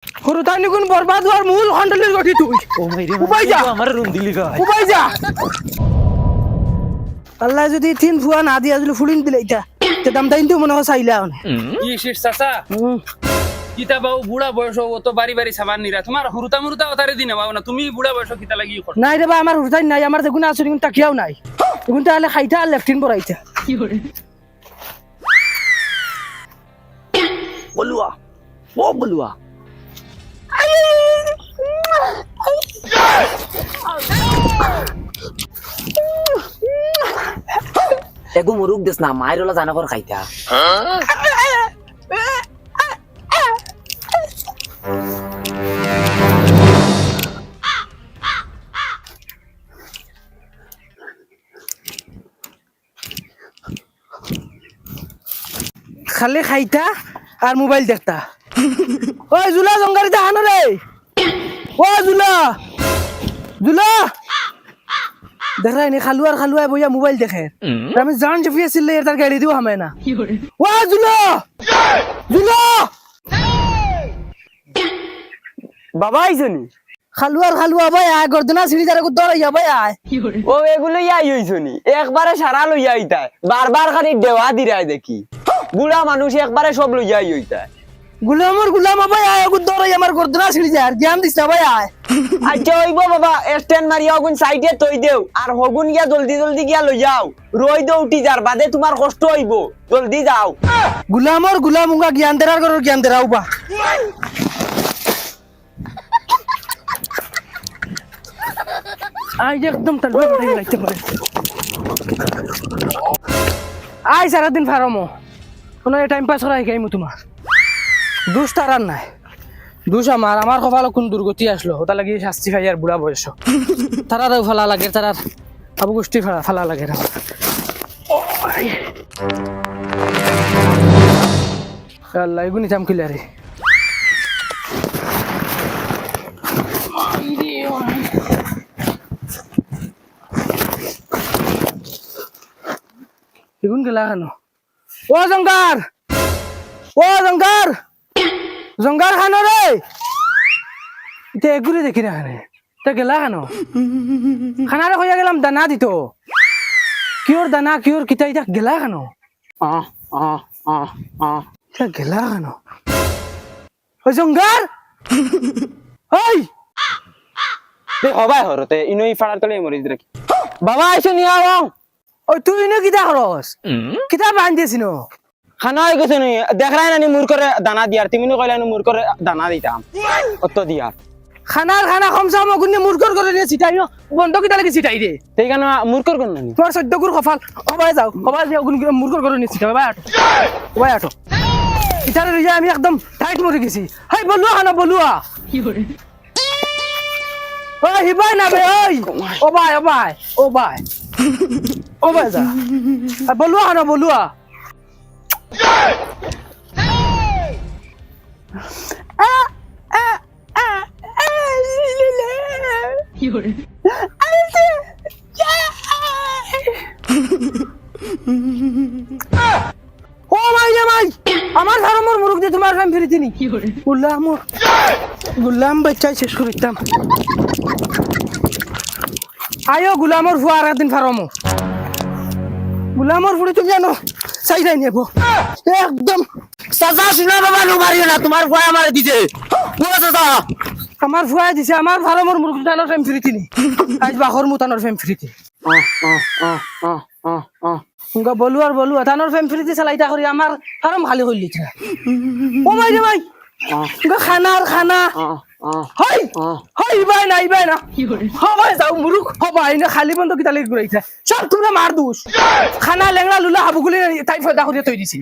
সৰু তাই নিগুণ বৰবাদ হোৱাৰ মূল খণ্ডলিৰ গঠি তুই ও মাইরে উপায় যা। আমার রুম দিলি গায় উপায় যা আল্লাহ যদি তিন ফুয়া না দিয়া যদি ফুলিন দিলে এটা তে দাম তাইনটো মনে হয় চাইলা হন কি শেষ চাচা কিতা বাবু বুড়া বয়স ও তো বাড়ি বাড়ি সাবান নিরা তোমার হুরুতা মুরুতা অতারে দিনে বাবু না তুমি বুড়া বয়স কিতা লাগি কর নাই রে বা আমার হুরতাই নাই আমার দেখুন আছে দেখুন তাকিয়াও নাই দেখুন তাহলে খাইতা আর লেফটিন বড়াইতা বলুয়া ও বলুয়া এগো মুরুক দেস না মায়ের ওলা জানা কর খাইতা খালি খাইতা আর মোবাইল দেখতা ওই জুলা জঙ্গারিতে হানো রে ও জুলা জুলা দেখা নি খালুয়ার খালুয়ায় বইয়া মোবাইল দেখে আমি জান চফি আছিল তার গাড়ি দিও হামে না ও জুলা জুলা বাবা আইছনি খালুয়ার খালুয়া ভাই আয় গর্দনা সিঁড়ি যারা দৌড়াইয়া ভাই আয় ও এগুলো ইয়াই হইছনি একবারে সারা লইয়া আইতায় বারবার খালি দেওয়া দিরাই দেখি বুড়া মানুষ একবারে সব লইয়াই হইতায় গুলামর গুলাম ভাই আয় দৌড়াই আমার গর্দনা সিঁড়ি যায় আর জ্ঞান দিস না ভাই আয় আচ্ছা হইব বাবা স্ট্যান্ড মারিয়া হগুন সাইডে তৈ দেও আর হগুন গিয়া জলদি জলদি গিয়া লই যাও রই দে উঠি যার বাদে তোমার কষ্ট হইব জলদি যাও গুলামর গুলাম উঙ্গা জ্ঞান দেরার করো জ্ঞান দেরাও বা আই একদম তালবা করে রাখতে পারে আই সারাদিন ফারমো কোনো টাইম পাস করাই গাইমু তোমার দুষ তারার নাই দুষ আমার আমার কপাল কোন দুর্গতি আসলো ওটা লাগি শাস্তি খাই আর বুড়া বয়স তারারও ফালা লাগে তারার আবু গোষ্ঠী ফালা লাগে না আল্লাহ এগুনি থাম কিলারে এগুন গেলা কেন ও জঙ্গার ও জঙ্গার জঙ্গার খানো রে এটা এগুলি দেখি না খানে তা গেলা কেন খানারে কইয়া গেলাম দানা দিত কিওর দানা কিওর কিতা এটা গেলা কেন এটা গেলা কেন ওই জঙ্গার ওই হবাই হরতে ইনই ফাড়ার তলে মরিস রাখি বাবা আইছো নিয়া আও ওই তুই নে কিতা খরচ কিতা বান দিছিস খানা হয়ে গেছে নি দেখলাই না নি মুর করে দানা দিয়ার তুমি কইলা নি মুর করে দানা দিতাম অত দিয়ার খানার খানা কমসা মগুনে মুরগর করে নিয়ে ছিটাই বন্ধ কিতা লাগি ছিটাই রে সেই কেন মুর কর কোন নি তোর 14 গুর কপাল কবাই যাও কবাই যাও গুন মুরগর করে নিয়ে ছিটাই ভাই আটো ইতারে রিজা আমি একদম টাইট মরে গেছি হাই বলুয়া খানা বলুয়া কি করে ওই হিবাই না বে ওই ও ভাই ও ভাই ও ভাই ও ভাই যা আর বলুয়া খানা বলুয়া ও ভাই রে ভাই আমার ধর্মর মুরুখ দিয়ে তোমার ফ্যাম ফিরিতে নি গুলাম বাচ্চাই শেষ করিতাম আয়ো গুলামর ফুয়ার একদিন ফারমো গুলামর ফুড়ি তুমি জানো চাই যাই নেবো একদম চাচা শুনা বাবা নো মারিও না তোমার ভয় আমারে দিতে বলো চাচা আমার ফুয়াই দিছে আমার ফারমর মুরুখ টানোর ফ্যাম ফিরিতে নি আজ বাখর মুতানোর ফ্যাম ফিরিতে উনকা বলু আর বলু তানোর ফ্যাম ফিরিতে চালাইতা করি আমার ফারম খালি করলি ও ভাই রে ভাই উনকা খানা আর খানা হাই হাই ভাই না হবাই যাও মুরুখ হবাই না খালি বন্ধ কিতা লাগি ঘুরাইছে সব তোমরা মার দুস খানা লেংড়া লুলা হাবুগুলি তাই ফয়দা করিয়া তৈ দিছি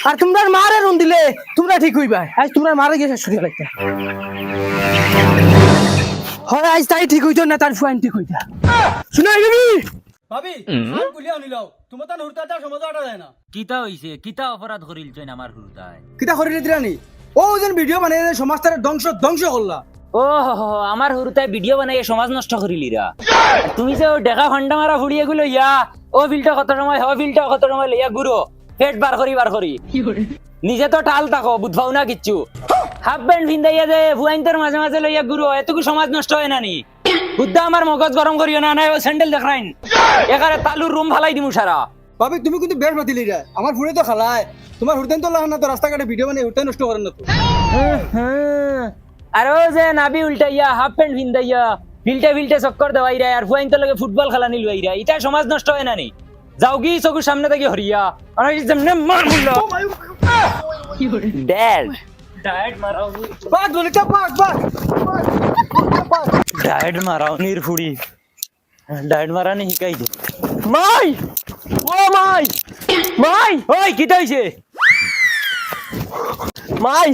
আর তোমরা মারে রুন দিলে তোমরা ঠিক হইবা আজ তোমরা মারে গিয়ে শেষ করিয়া লাগতা হয় আজ তাই ঠিক হইতো না তার ফুয়াইন ঠিক হইতা শুনাই গবি ভাবি আর গুলি আনিলাও তোমার তান হুরতা সমাজ আটা যায় না কিতা হইছে কিতা অপরাধ করিল চইন আমার হুরতায় কিতা করিলে দিরানি ও যেন ভিডিও বানাই সমাজটারে ধ্বংস করলা ও আমার হুরতায় ভিডিও বানাই সমাজ নষ্ট করিলিরা তুমি যে ও দেখা খন্ডা মারা ফুড়িয়ে গুলো ইয়া ও ফিল্টা কত সময় ও ফিল্টা কত সময় লইয়া গুরো পেট বার করি নিজে তো টাল থাকো বুঝবাও না কিচ্ছু হাফ প্যান্ট ভিন্দাইয়া যে ভুয়াইন্তর মাঝে মাঝে লইয়া গুরু এতটুকু সমাজ নষ্ট হয় না নি বুদ্ধা আমার মগজ গরম করিও না নাই ও স্যান্ডেল দেখাইন এখানে তালুর রুম ফালাই দিমু সারা ভাবি তুমি কিন্তু বেশ মাতিলি রে আমার ফুড়ে তো খালায় তোমার হুরতেন তো লাগান না তো রাস্তাঘাটে ভিডিও বানিয়ে হুরতেন নষ্ট করেন না তো আর ও যে নাবি উল্টাইয়া হাফ প্যান্ট ভিন্দাইয়া ফিল্টে চক্কর দেওয়াই রে আর ভুয়াইন্তর লগে ফুটবল খেলা নিলুয়াই রে এটা সমাজ নষ্ট হয় না নি যাও কি চকুর সামনে থেকে হরিয়া আর যেমনে মার মুল্লা ড্যাড ডায়েট মারাওনি বাদ ললিতা বাদ ডায়েট মারাওনির ফুড়ি ডায়েট মারানি শিকাই দে মাই ও মাই মাই ওই কি হইছে মাই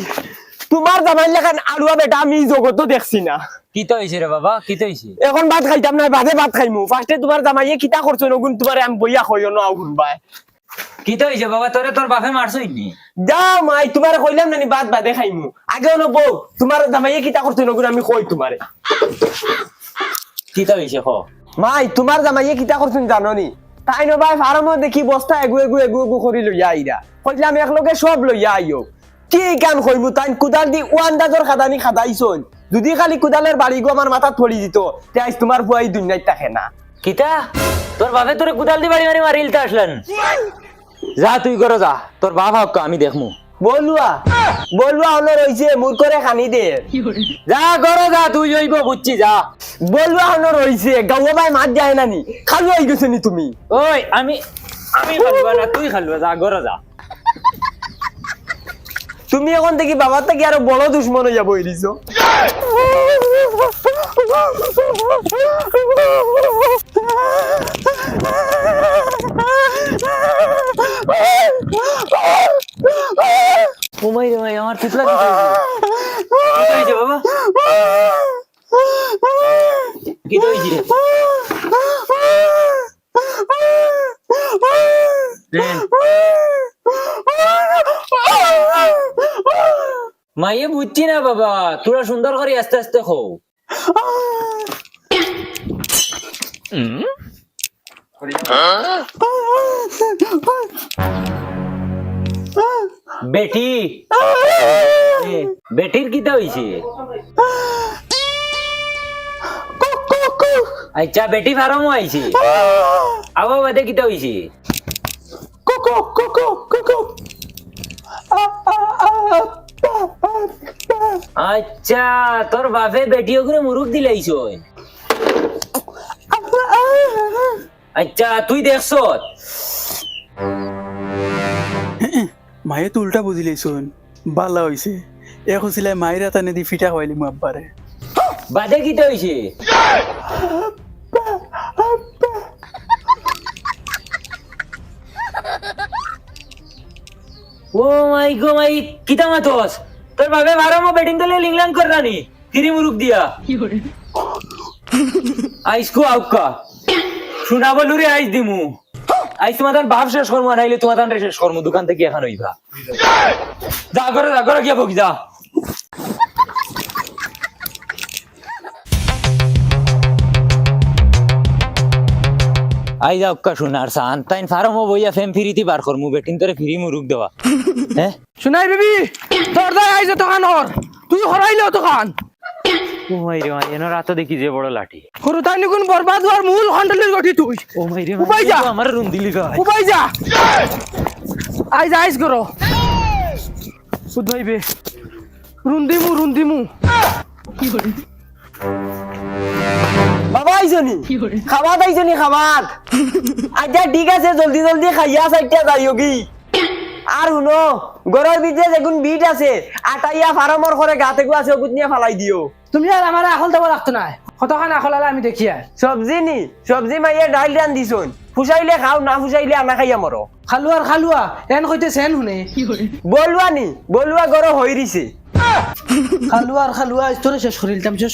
তোমার জামাই লেখান আলুয়া বেটা আমি জগত দেখছি না কি হইছে রে বাবা কি হইছে এখন ভাত খাইতাম না বাদে ভাত খাইমু ফার্স্টে তোমার জামাইয়ে কিতা করছো নগুন তোমারে আমি বইয়া কইও না আগুন ভাই কি হইছে বাবা তোরে তোর বাপে মারছই নি যাও মাই তোমারে কইলাম না নি বাদ বাদে খাইমু আগে হলো বউ তোমার জামাইয়ে কিতা করছো নগুন আমি কই তোমারে কি হইছে ক মাই তোমার জামাইয়ে কিতা করছেন জানো নি তাই ন ভাই ফার্মে দেখি বস্তা এগু করি লইয়া আইরা কইলাম একলগে সব লইয়া আইও কি কাম কইমু তাই কুদাল দি ওয়ান্দাজর খাদানি খাদাইছন যদি খালি কুদালের বাড়ি গো আমার মাথা পড়ি দিত তে আজ তোমার বুয়াই দুনিয়ায় থাকে না কিতা তোর বাপে তোরে কুদাল দি বাড়ি মারিলতে আসলেন যা তুই করো যা তোর বাপ হক আমি দেখমু বলুয়া হলো রইছে মুর করে খানি দে যা করো যা তুই জইব বুঝছি যা বলুয়া হলো রইছে গাওয়া ভাই মাছ যায় না নি খালু হই গেছে নি তুমি ওই আমি খালবা না তুই খালবা যা করো যা তুমি এখন থেকে বাবার থেকে আরো বড় দুশ্মন হইয়া বই দিছো ওমাই রে ভাই আমার পিছলা কি হইছে বাবা কি হইছে মাইয়ে বুঝছি না বাবা তোরা সুন্দর করে আস্তে আস্তে খাও বেটি বেটির কিতা হইছে আচ্ছা বেটি ফার্ম আইছে আবার বাদে কিতা হইছে আচ্ছা তোর বাপে বেটিও করে মুরুখ দিলাইছ আচ্ছা তুই দেখছ মায়ে তো উল্টা বুঝিলেই শোন বালা হইছে এখন সিলাই মায়ের টানে দি ফিটা হইলি মু আব্বারে বাদে কিতা হইছে ও মাই গো মাই কিতা মাতস তোর বাপে বারো বেটিং দলে লিংলাং কররানি ফিরি মুরুখ দিয়া আইসকো আউকা শুনা বলু রে আইস দিমু আইস তোমার বাপ শেষ করবো নাইলে তোমার শেষ করবো দোকান থেকে এখন হইবা যা করে গিয়া বকি যা আই যাও কা শুনার সান তাইন ফার্ম বইয়া ফেম ফিরিতি বার করমু বেটিং তোরে ফিরি মুরুখ দেওয়া হ্যাঁ শুনাই বেবি তোর দাই আইছে দোকান হর তুই হরাইলো দোকান ও মাই রে মাই এনো রাত দেখি যে বড় লাঠি হরু তাই নিকুন বরবাদ হওয়ার মূল হন্ডলের গঠি তুই ও মাই রে উপায় যা। আমার রুম দিলি গায় উপায় যা আইস করো বুঝাইবে রুন্দিমু বাবা আইছনি খাবাত আইছনি খাবাত আচ্ছা ঠিক আছে জলদি খাইয়া সাইডটা যাইও কি আর শুনো গরর ভিতরে যেগুন বিট আছে আটাইয়া ফার্মর করে গাতে গু আছে ওগুত নিয়ে ফালাই দিও তুমি আর আমার আখল দেব লাগতো না কতখান আখল আলা আমি দেখি আর সবজি মাইয়া ডাইল রান দিছুন ফুসাইলে খাও না ফুসাইলে আনা খাইয়া মরো খালুয়া এন কইতে সেন শুনে বলুয়া গর হই রিছে খালুয়া তোরে শেষ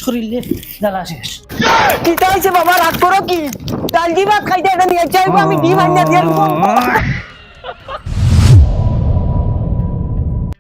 করিলে জ্বালা শেষ কিতা হইছে বাবা রাগ করো কি ডাল দি ভাত খাইতে এটা নিয়ে চাইবো আমি ডিম আনিয়া দিয়ে